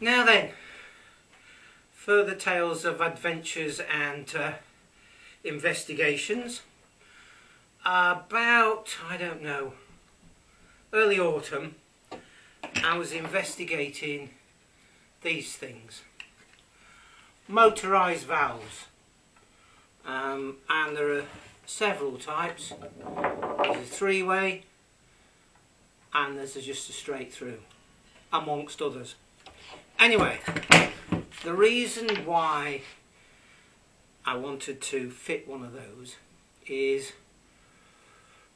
Now then, further tales of adventures and investigations. About, I don't know, early autumn, I was investigating these things. Motorised valves. And there are several types. There's a three-way and there's just a straight through, amongst others. Anyway, the reason why I wanted to fit one of those is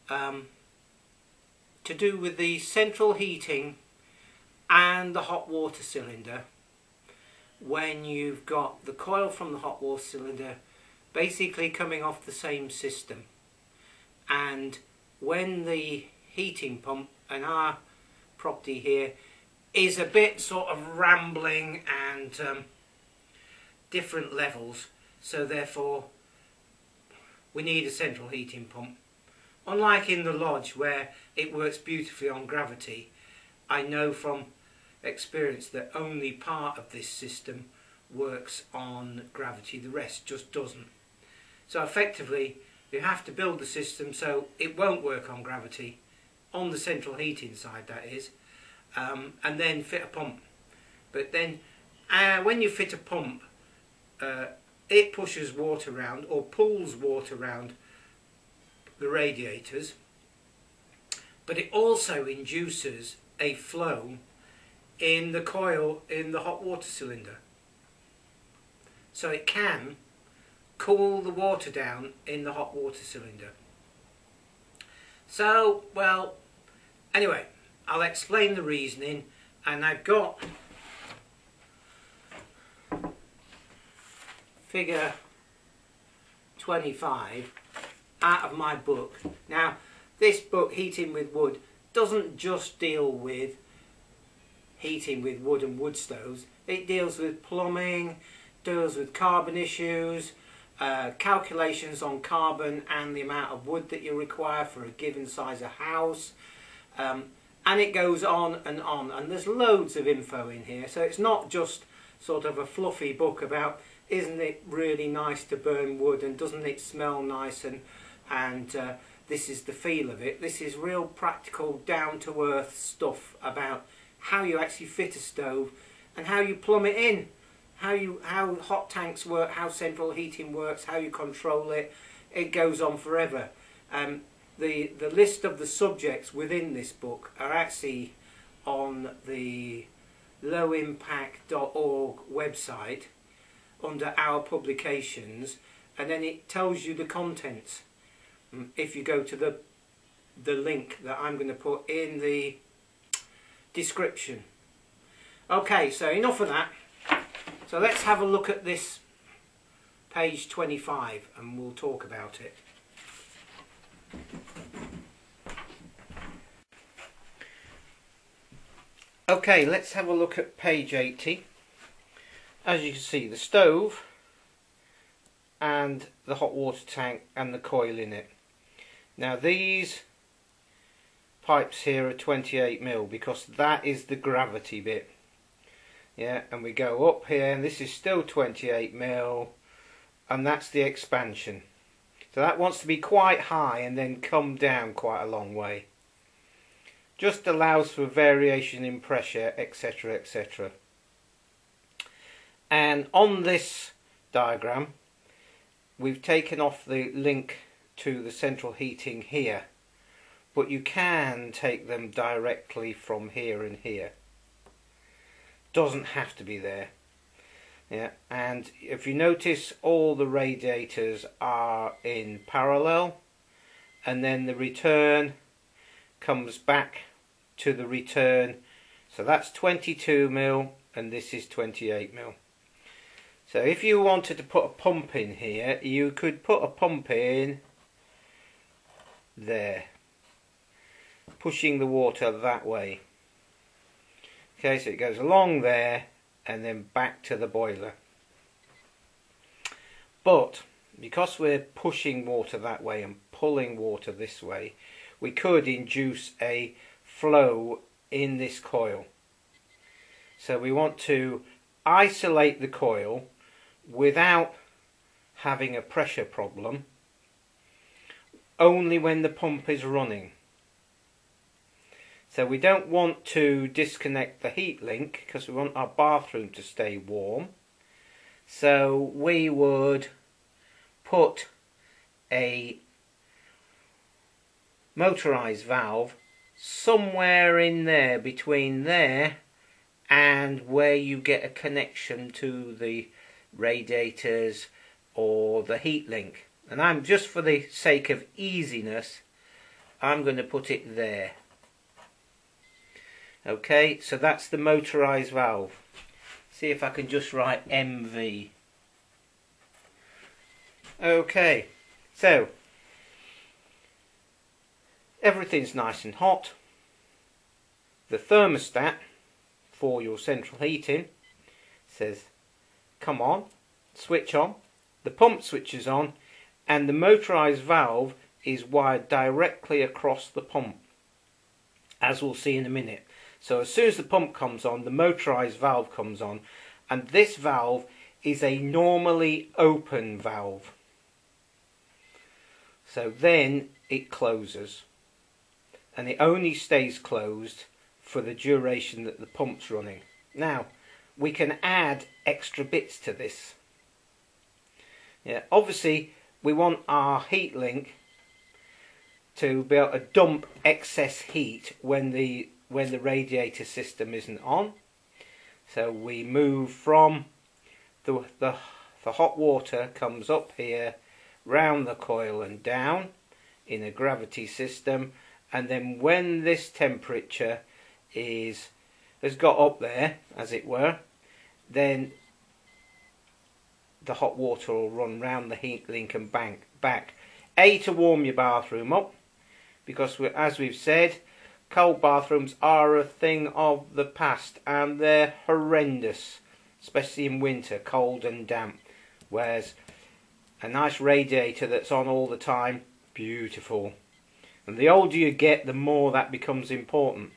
to do with the central heating and the hot water cylinder. When you've got the coil from the hot water cylinder basically coming off the same system, and when the heating pump in our property here is a bit sort of rambling and different levels, so therefore we need a central heating pump. Unlike in the lodge where it works beautifully on gravity, I know from experience that only part of this system works on gravity, the rest just doesn't. So effectively you have to build the system so it won't work on gravity, on the central heating side that is, and then fit a pump. But then when you fit a pump, it pushes water around or pulls water around the radiators, but it also induces a flow in the coil in the hot water cylinder, so it can cool the water down in the hot water cylinder. So, well, anyway, I'll explain the reasoning, and I've got figure 25 out of my book. Now, this book, Heating with Wood, doesn't just deal with heating with wood and wood stoves. It deals with plumbing, deals with carbon issues, calculations on carbon and the amount of wood that you require for a given size of house, and it goes on, and there's loads of info in here. So it's not just sort of a fluffy book about isn't it really nice to burn wood and doesn't it smell nice and this is the feel of it. This is real practical, down-to-earth stuff about how you actually fit a stove and how you plumb it in, how hot tanks work, how central heating works, how you control it. It goes on forever. The list of the subjects within this book are actually on the lowimpact.org website under our publications, and then it tells you the contents if you go to the link that I'm going to put in the description. Okay, so enough of that. So let's have a look at this page 25 and we'll talk about it. Okay, let's have a look at page 80. As you can see, the stove and the hot water tank and the coil in it. Now these pipes here are 28mm because that is the gravity bit. Yeah, and we go up here and this is still 28mm, and that's the expansion. So that wants to be quite high and then come down quite a long way. Just allows for variation in pressure, etc, etc. And on this diagram we've taken off the link to the central heating here, but you can take them directly from here and here. Doesn't have to be there. Yeah, and if you notice, all the radiators are in parallel, and then the return comes back to the return. So that's 22mm and this is 28mm. So if you wanted to put a pump in here, you could put a pump in there, pushing the water that way. Okay, so it goes along there and then back to the boiler. But because we're pushing water that way and pulling water this way, we could induce a flow in this coil. So we want to isolate the coil without having a pressure problem, only when the pump is running. So we don't want to disconnect the heat link because we want our bathroom to stay warm. So we would put a motorised valve somewhere in there, between there and where you get a connection to the radiators or the heat link. And I'm just for the sake of easiness, I'm going to put it there. Okay, so that's the motorised valve. See if I can just write MV. Okay, so everything's nice and hot. The thermostat for your central heating says come on, switch on. The pump switches on, and the motorised valve is wired directly across the pump, as we'll see in a minute. So as soon as the pump comes on, the motorised valve comes on, and this valve is a normally open valve. So then it closes, and it only stays closed for the duration that the pump's running. Now, we can add extra bits to this. Yeah, obviously we want our heat link to be able to dump excess heat when the radiator system isn't on. So we move from the hot water comes up here, round the coil and down in a gravity system, and then when this temperature has got up there, as it were, then the hot water will run round the heat link and back. A, to warm your bathroom up, because as we've said, cold bathrooms are a thing of the past and they're horrendous, especially in winter, cold and damp. Whereas a nice radiator that's on all the time, beautiful. And the older you get, the more that becomes important.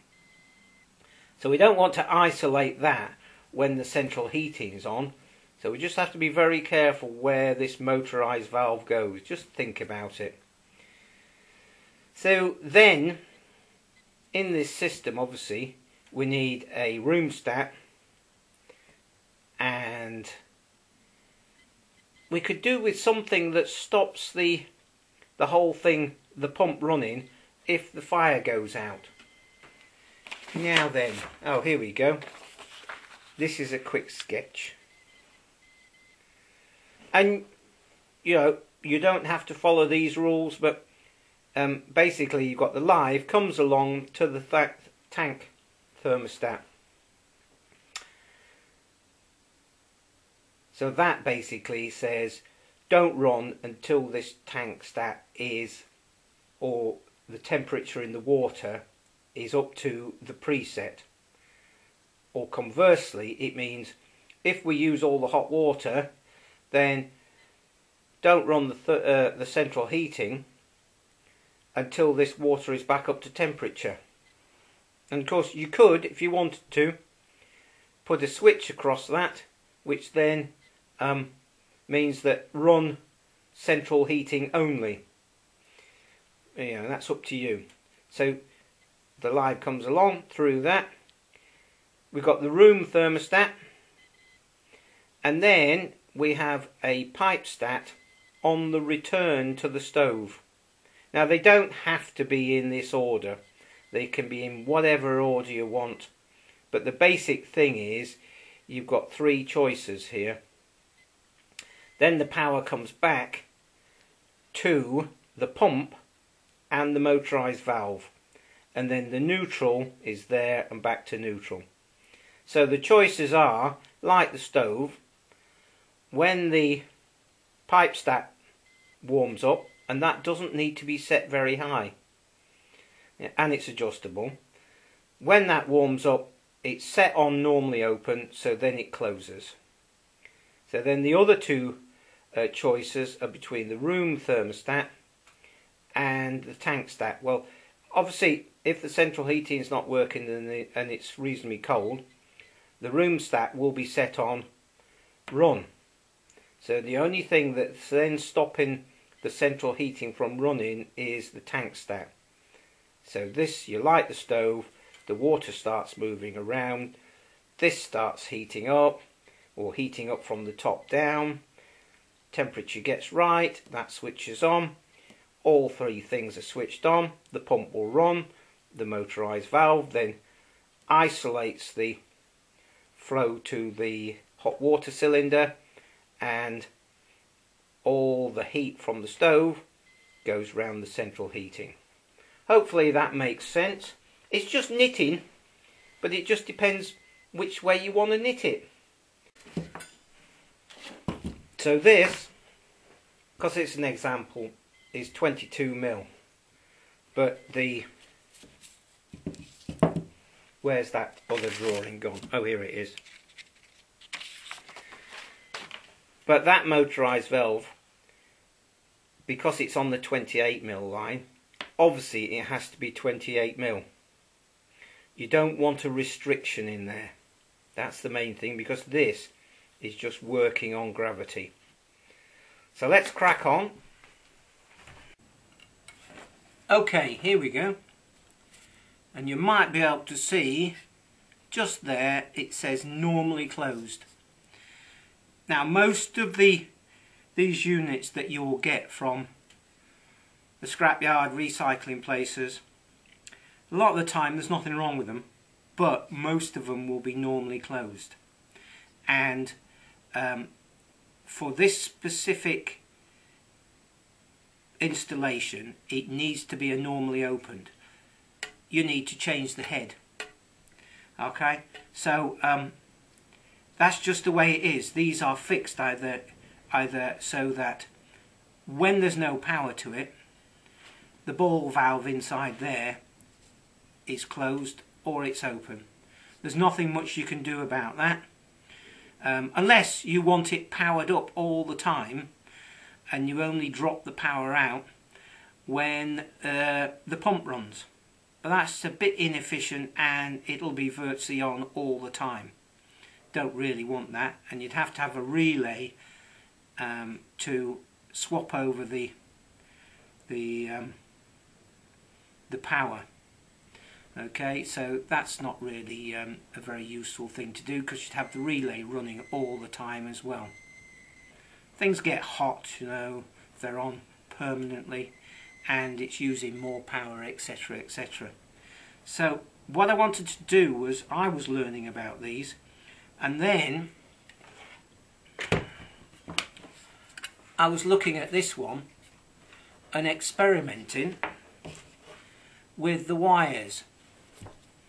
So we don't want to isolate that when the central heating is on. So we just have to be very careful where this motorised valve goes. Just think about it. So then, in this system, obviously, we need a room stat, and we could do with something that stops the whole thing, the pump running, if the fire goes out. Now then, oh, here we go. This is a quick sketch. And, you know, you don't have to follow these rules, but basically you've got the live comes along to the tank thermostat. So that basically says don't run until this tank stat is, or the temperature in the water is up to the preset. Or conversely, it means if we use all the hot water, then don't run the central heating until this water is back up to temperature. And of course you could, if you wanted to, put a switch across that, which then means that run central heating only. You know, that's up to you. So the live comes along through that. We've got the room thermostat, and then we have a pipe stat on the return to the stove. Now they don't have to be in this order. They can be in whatever order you want. But the basic thing is you've got three choices here. Then the power comes back to the pump and the motorised valve. And then the neutral is there and back to neutral. So the choices are, like the stove, when the pipe stat warms up, and that doesn't need to be set very high, and it's adjustable. When that warms up, it's set on normally open, so then it closes. So then the other two choices are between the room thermostat and the tank stat. Well, obviously, if the central heating is not working and it's reasonably cold, the room stack will be set on run. So the only thing that's then stopping the central heating from running is the tank stack. So this, you light the stove, the water starts moving around, this starts heating up, or heating up from the top down, temperature gets right, that switches on, all three things are switched on, the pump will run, the motorised valve then isolates the flow to the hot water cylinder, and all the heat from the stove goes round the central heating. Hopefully that makes sense. It's just knitting, but it just depends which way you want to knit it. So this, because it's an example, is 22mm, but the, where's that other drawing gone? Oh, here it is. But that motorised valve, because it's on the 28mm line, obviously it has to be 28mm. You don't want a restriction in there. That's the main thing, because this is just working on gravity. So let's crack on. Okay, here we go. And you might be able to see just there it says normally closed. Now most of these units that you will get from the scrapyard, recycling places, a lot of the time there's nothing wrong with them, but most of them will be normally closed. And for this specific installation it needs to be a normally opened. You need to change the head. Okay, so that's just the way it is. These are fixed either so that when there's no power to it, the ball valve inside there is closed or it's open. There's nothing much you can do about that, unless you want it powered up all the time and you only drop the power out when the pump runs. But that's a bit inefficient and it'll be virtually on all the time. Don't really want that, and you'd have to have a relay to swap over the power. Okay, so that's not really a very useful thing to do, because you'd have the relay running all the time as well. Things get hot, you know, if they're on permanently and it's using more power, etc, etc. So what I wanted to do was, I was learning about these, and then I was looking at this one and experimenting with the wires,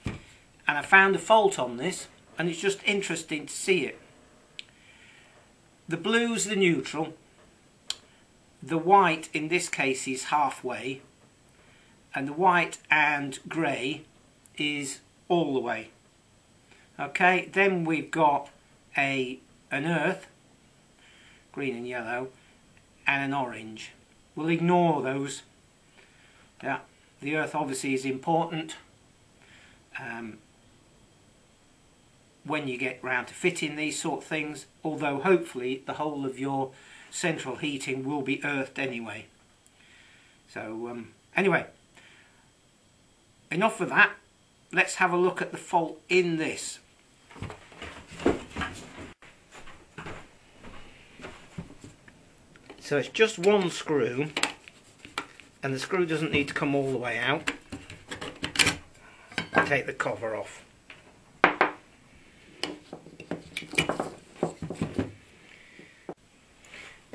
and I found a fault on this, and it's just interesting to see it. The blue's the neutral, the white in this case is halfway, and the white and grey is all the way. Okay, then we've got an earth, green and yellow, and an orange. We'll ignore those. Yeah, the earth obviously is important when you get round to fitting these sort of things, although hopefully the whole of your central heating will be earthed anyway. So anyway, enough of that. Let's have a look at the fault in this. So it's just one screw, and the screw doesn't need to come all the way out. Take the cover off.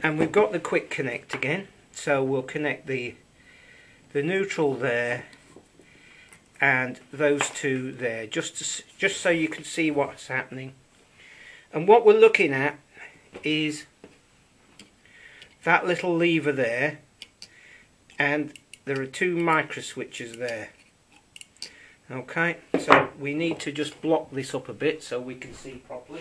And we've got the quick connect again, so we'll connect the neutral there and those two there, just so you can see what's happening. And what we're looking at is that little lever there, and there are two micro switches there. Okay, so we need to just block this up a bit so we can see properly.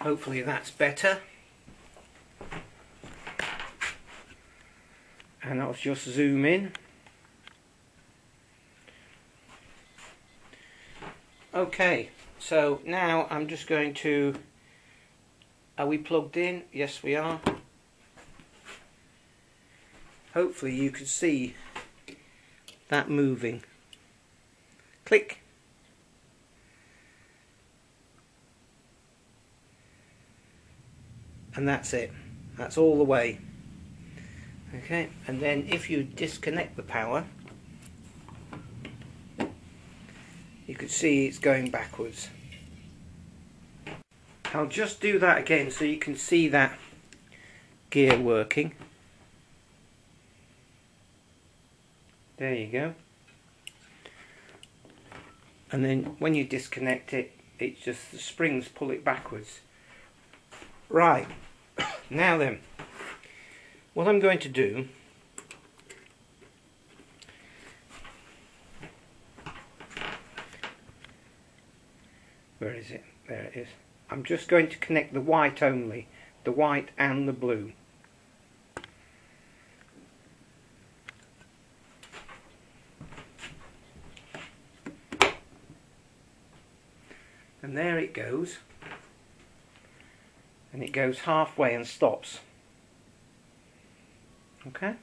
Hopefully that's better. And I'll just zoom in. Okay, so now I'm just going to... Are we plugged in? Yes, we are. Hopefully you can see that moving. Click. And that's it. That's all the way. Okay, and then if you disconnect the power, you can see it's going backwards. I'll just do that again so you can see that gear working. There you go. And then when you disconnect it, it's just the springs pull it backwards. Right, now then, what I'm going to do, where is it? There it is. I'm just going to connect the white only, the white and the blue. And there it goes. And it goes halfway and stops. Okay?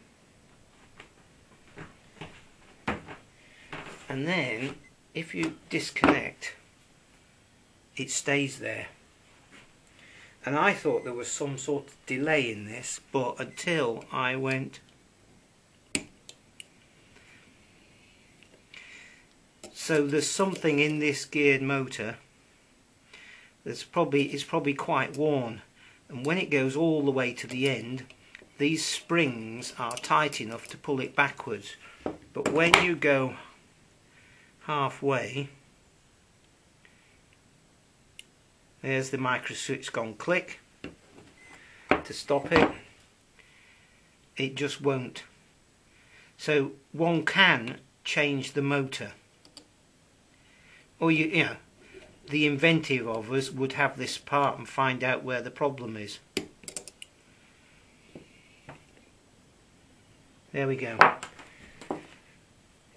And then if you disconnect, it stays there. And I thought there was some sort of delay in this, but until I went... So there's something in this geared motor that's probably quite worn, and when it goes all the way to the end, these springs are tight enough to pull it backwards, but when you go halfway, there's the micro switch gone click to stop it. It just won't. So one can change the motor, or you know, the inventive of us would have this apart and find out where the problem is. There we go.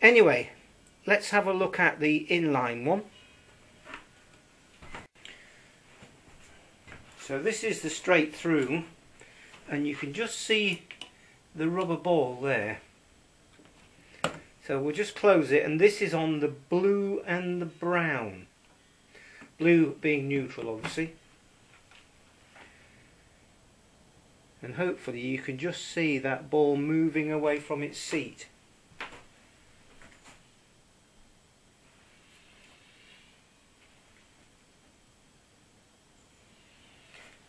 Anyway, let's have a look at the inline one. So this is the straight through, and you can just see the rubber ball there. So we'll just close it, and this is on the blue and the brown. Blue being neutral, obviously. And hopefully you can just see that ball moving away from its seat.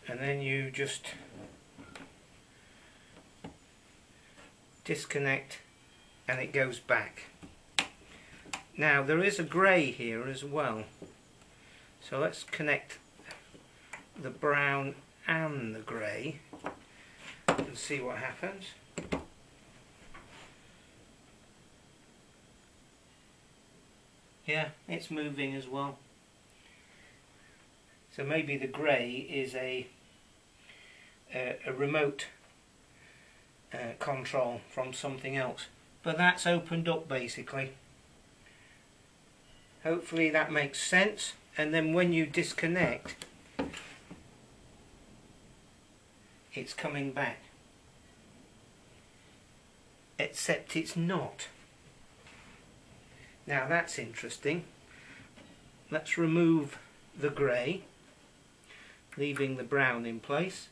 And then you just disconnect and it goes back. Now there is a grey here as well. So let's connect the brown and the grey and see what happens. Yeah, it's moving as well. So maybe the grey is a remote control from something else. But that's opened up basically. Hopefully that makes sense. And then when you disconnect, it's coming back. Except it's not. Now that's interesting. Let's remove the grey, leaving the brown in place.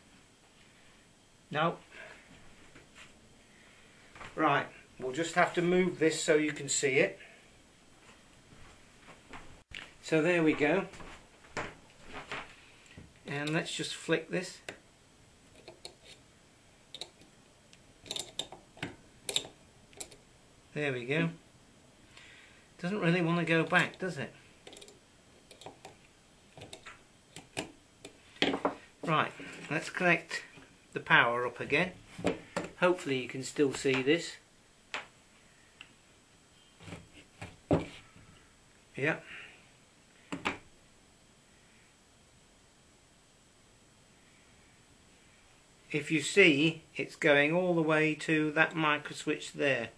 No. Right, we'll just have to move this so you can see it. So there we go. And let's just flick this. There we go. Doesn't really want to go back, does it? Right, let's connect the power up again. Hopefully you can still see this. Yeah. If you see, it's going all the way to that micro switch there.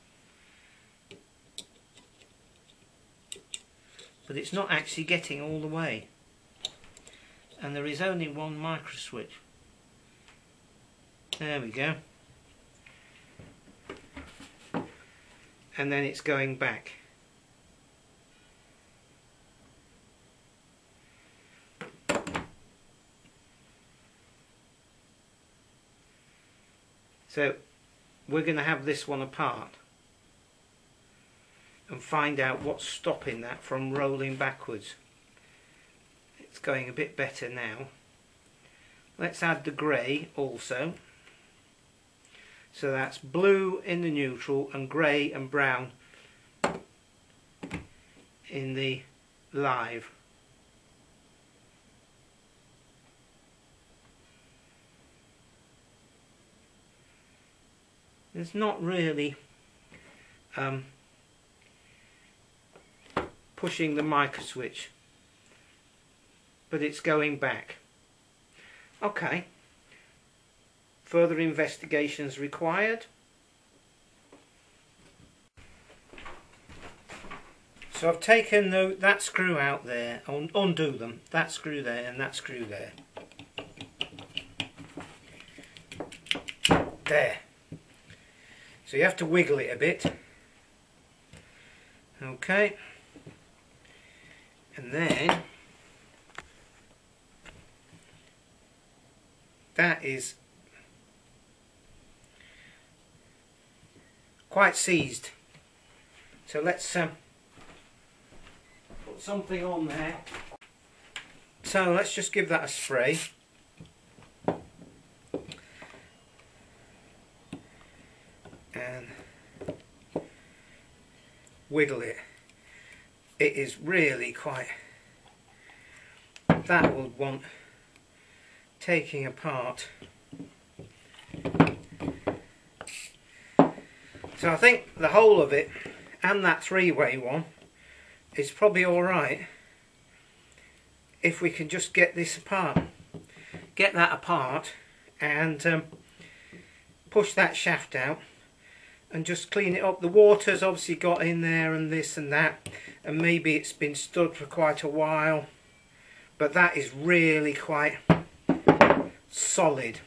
but it's not actually getting all the way, and there is only one micro switch. There we go, and then it's going back. So we're going to have this one apart and find out what's stopping that from rolling backwards. It's going a bit better now. Let's add the grey also. So that's blue in the neutral and grey and brown in the live. It's not really pushing the micro switch, but it's going back. Okay, further investigations required. So I've taken that screw out there, undo them, that screw there and that screw there. There. So you have to wiggle it a bit. Okay. And then that is quite seized. So let's put something on there. So let's just give that a spray. And wiggle it. It is really quite, that will want taking apart. So I think the whole of it and that three-way one is probably alright if we can just get this apart, get that apart and push that shaft out and just clean it up. The water's obviously got in there and this and that, and maybe it's been stood for quite a while, but that is really quite solid.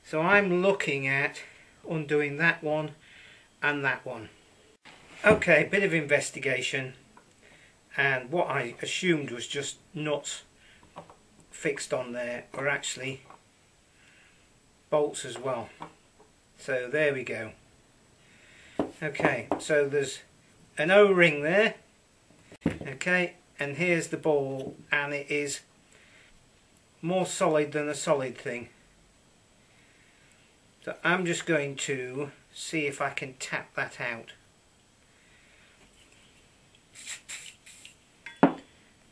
So I'm looking at undoing that one and that one. Okay, bit of investigation, and what I assumed was just nuts fixed on there are actually bolts as well. So there we go. Okay, so there's an O-ring there. Okay, and here's the ball, and it is more solid than a solid thing. So I'm just going to see if I can tap that out.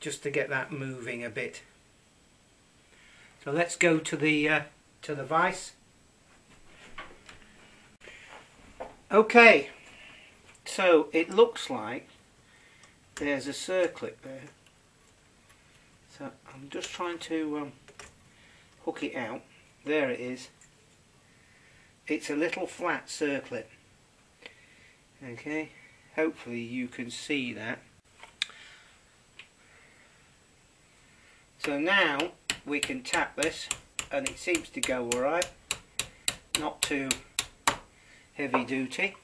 Just to get that moving a bit. So let's go to the vise. Okay, so it looks like there's a circlip there. So I'm just trying to hook it out. There it is. It's a little flat circlip. Okay, hopefully you can see that. So now we can tap this and it seems to go alright. Not too heavy duty.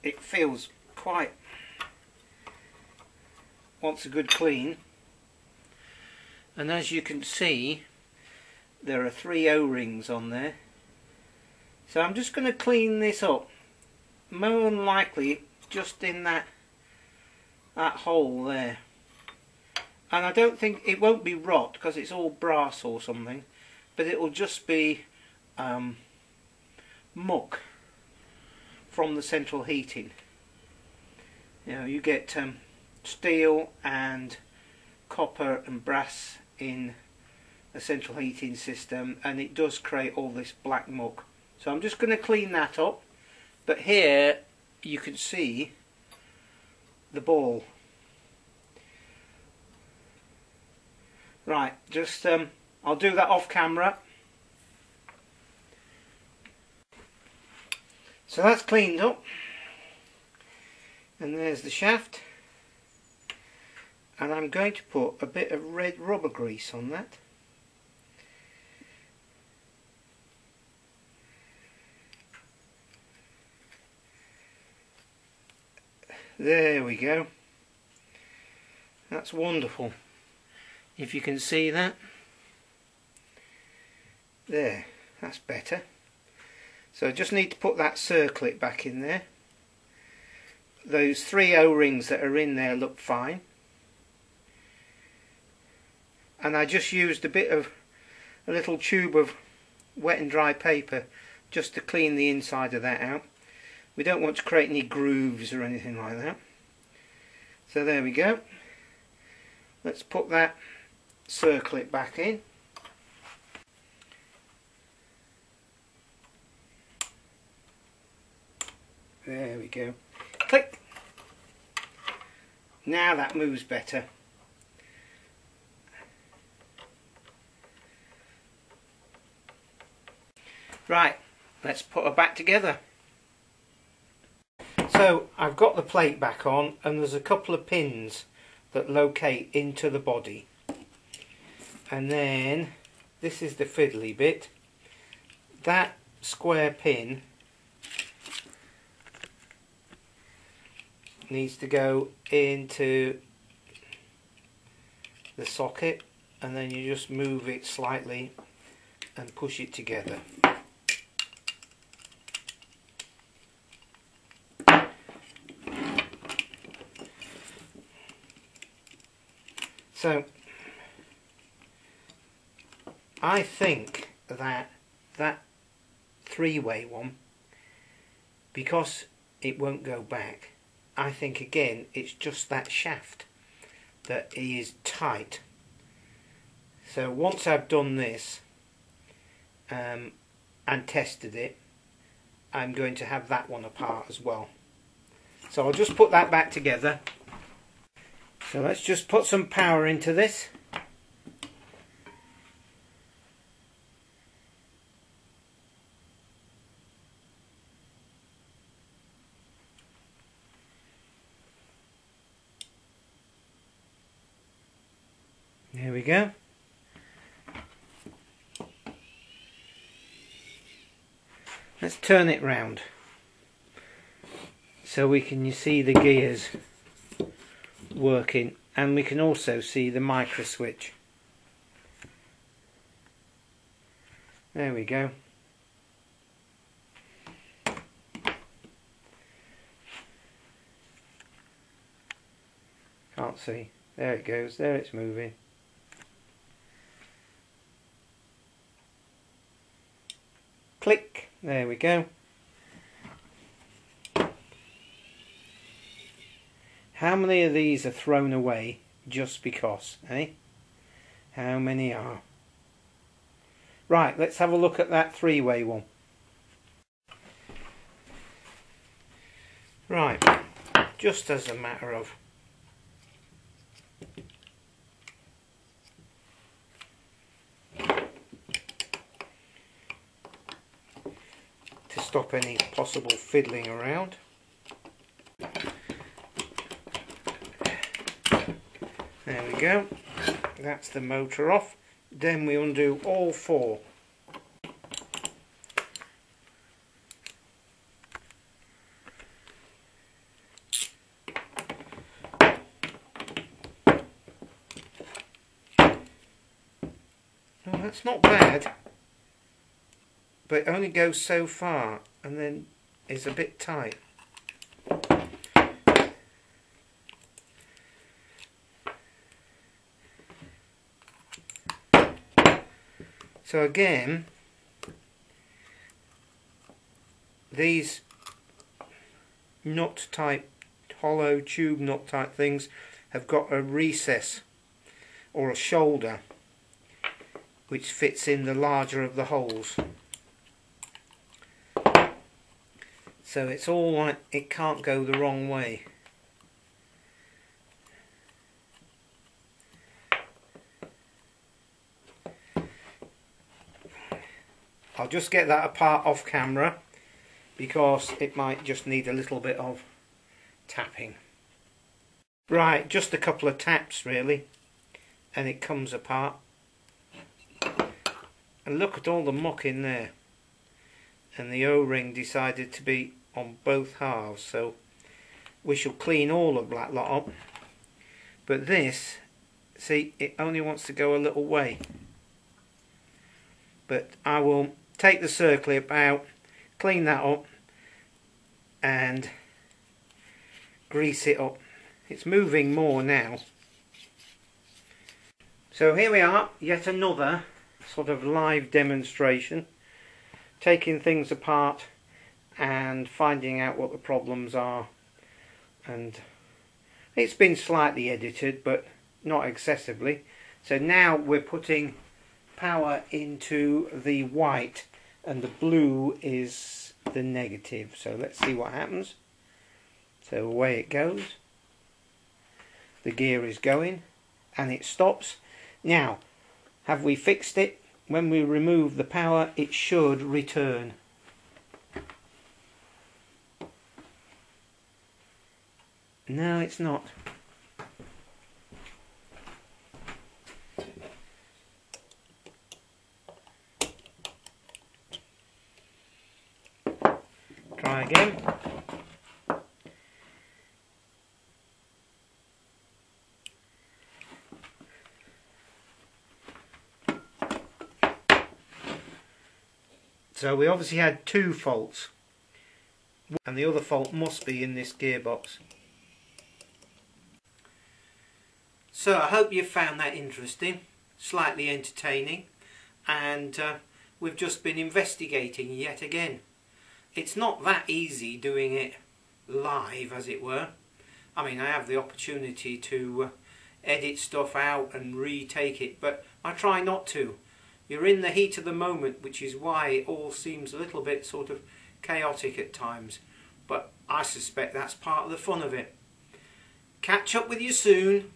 It feels quite, wants a good clean, and as you can see there are 3 O-rings on there. So I'm just going to clean this up, more than likely just in that hole there, and I don't think it won't be rot because it's all brass or something, but it will just be muck from the central heating. You know, you get steel and copper and brass in a central heating system, and it does create all this black muck. So I'm just going to clean that up, but here you can see the ball. Right, just I'll do that off camera. So that's cleaned up. And there's the shaft, and I'm going to put a bit of red rubber grease on that. There we go. That's wonderful. If you can see that. There, that's better. So I just need to put that circlip back in there. Those 3 O-rings that are in there look fine. And I just used a little tube of wet and dry paper just to clean the inside of that out. We don't want to create any grooves or anything like that. So there we go. Let's put that circlip back in. There we go. Click! Now that moves better. Right, let's put her back together. So I've got the plate back on, and there's a couple of pins that locate into the body. And then this is the fiddly bit. That square pin needs to go into the socket, and then you just move it slightly and push it together. So I think that 3-way one, because it won't go back, I think again it's just that shaft that is tight. So once I've done this and tested it, I'm going to have that one apart as well. So I'll just put that back together. So let's just put some power into this. There we go. Let's turn it round so we can see the gears working, and we can also see the micro switch. There we go. Can't see. There it goes. There it's moving. Click. There we go. How many of these are thrown away just because, eh? How many are? Right, let's have a look at that 3-way one. Right, just as a matter of to stop any possible fiddling around. There we go. That's the motor off. Then we undo all 4. Oh, that's not bad. But it only goes so far and then is a bit tight. So again, these nut type, hollow tube nut type things have got a recess or a shoulder which fits in the larger of the holes. So it's all like it can't go the wrong way. I'll just get that apart off camera because it might just need a little bit of tapping. Right, just a couple of taps really, and it comes apart. And look at all the muck in there. And the O-ring decided to be on both halves, so we shall clean all of that lot up. But this, see, it only wants to go a little way. But I will take the circlip out, clean that up, and grease it up. It's moving more now. So here we are, yet another sort of live demonstration, taking things apart and finding out what the problems are. And it's been slightly edited, but not excessively. So now we're putting power into the white and the blue is the negative. So let's see what happens. So away it goes. The gear is going and it stops. Now, have we fixed it? When we remove the power, it should return. No, it's not. Try again. So we obviously had two faults, and the other fault must be in this gearbox. So I hope you found that interesting, slightly entertaining, and we've just been investigating yet again. It's not that easy doing it live, as it were. I mean, I have the opportunity to edit stuff out and retake it, but I try not to. You're in the heat of the moment, which is why it all seems a little bit sort of chaotic at times. But I suspect that's part of the fun of it. Catch up with you soon.